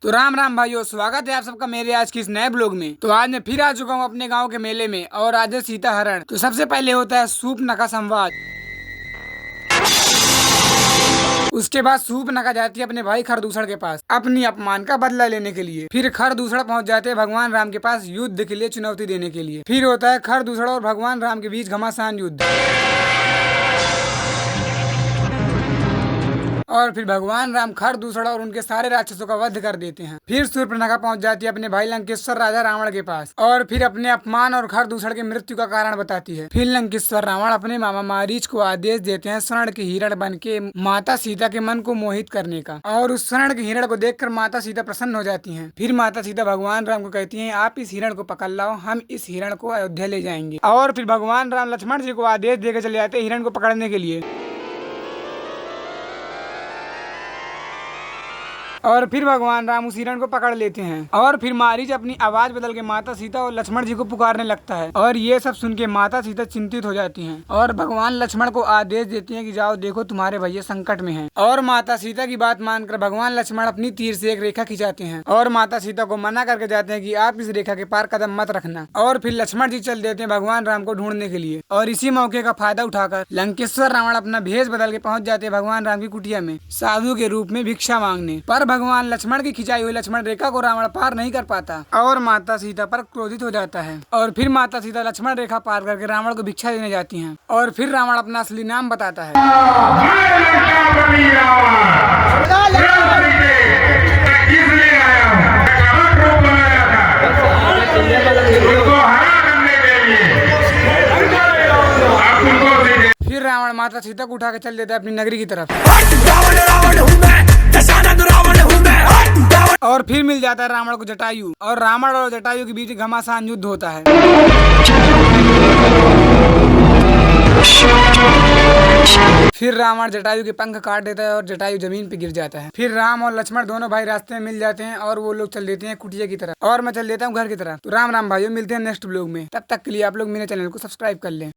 तो राम राम भाइयों, स्वागत है आप सबका मेरे आज की इस नए ब्लॉग में। तो आज मैं फिर आ चुका हूँ अपने गांव के मेले में और आज है सीता हरण। तो सबसे पहले होता है सूपनखा संवाद। उसके बाद सूपनखा जाती है अपने भाई खरदूषण के पास अपनी अपमान का बदला लेने के लिए। फिर खरदूषण पहुंच जाते हैं भगवान राम के पास युद्ध के लिए चुनौती देने के लिए। फिर होता है खरदूषण और भगवान राम के बीच घमासान युद्ध। और फिर भगवान राम खरदूषण और उनके सारे राक्षसों का वध कर देते हैं। फिर सूर्पनखा पहुंच जाती है अपने भाई लंकेश्वर राजा रावण के पास और फिर अपने अपमान और खरदूषण की मृत्यु का कारण बताती है। फिर लंकेश्वर रावण अपने मामा मारीच को आदेश देते हैं स्वर्ण के हिरण बन के माता सीता के मन को मोहित करने का। और उस स्वर्ण के हिरण को देखकर माता सीता प्रसन्न हो जाती है। फिर माता सीता भगवान राम को कहती है, आप इस हिरण को पकड़ लाओ, हम इस हिरण को अयोध्या ले जाएंगे। और फिर भगवान राम लक्ष्मण जी को आदेश देकर चले जाते हैं हिरण को पकड़ने के लिए। और फिर भगवान राम उस हिरण को पकड़ लेते हैं। और फिर मारीच अपनी आवाज बदल के माता सीता और लक्ष्मण जी को पुकारने लगता है। और ये सब सुन के माता सीता चिंतित हो जाती हैं और भगवान लक्ष्मण को आदेश देती हैं कि जाओ देखो तुम्हारे भैया संकट में हैं। और माता सीता की बात मानकर भगवान लक्ष्मण अपनी तीर से एक रेखा खिंचाते हैं और माता सीता को मना करके जाते हैं कि आप इस रेखा के पार कदम मत रखना। और फिर लक्ष्मण जी चल देते हैं भगवान राम को ढूंढने के लिए। और इसी मौके का फायदा उठाकर लंकेश्वर रावण अपना भेष बदल के पहुंच जाते हैं भगवान राम की कुटिया में साधु के रूप में भिक्षा मांगने। पर भगवान लक्ष्मण की खिंचाई हुई लक्ष्मण रेखा को रावण पार नहीं कर पाता और माता सीता पर क्रोधित हो जाता है। और फिर माता सीता लक्ष्मण रेखा पार करके रावण को भिक्षा देने जाती हैं। और फिर रावण अपना असली नाम बताता है। फिर रावण माता सीता को उठा के चल देता है अपनी नगरी की तरफ। और फिर मिल जाता है रावण को जटायु और रावण और जटायु के बीच घमासान युद्ध होता है। फिर रावण जटायु के पंख काट देता है और जटायु जमीन पे गिर जाता है। फिर राम और लक्ष्मण दोनों भाई रास्ते में मिल जाते हैं और वो लोग चल देते हैं कुटिया की तरफ और मैं चल देता हूँ घर की तरफ। तो राम राम भाइयों, मिलते हैं नेक्स्ट ब्लॉग में। तब तक के लिए आप लोग मेरे चैनल को सब्सक्राइब कर लें।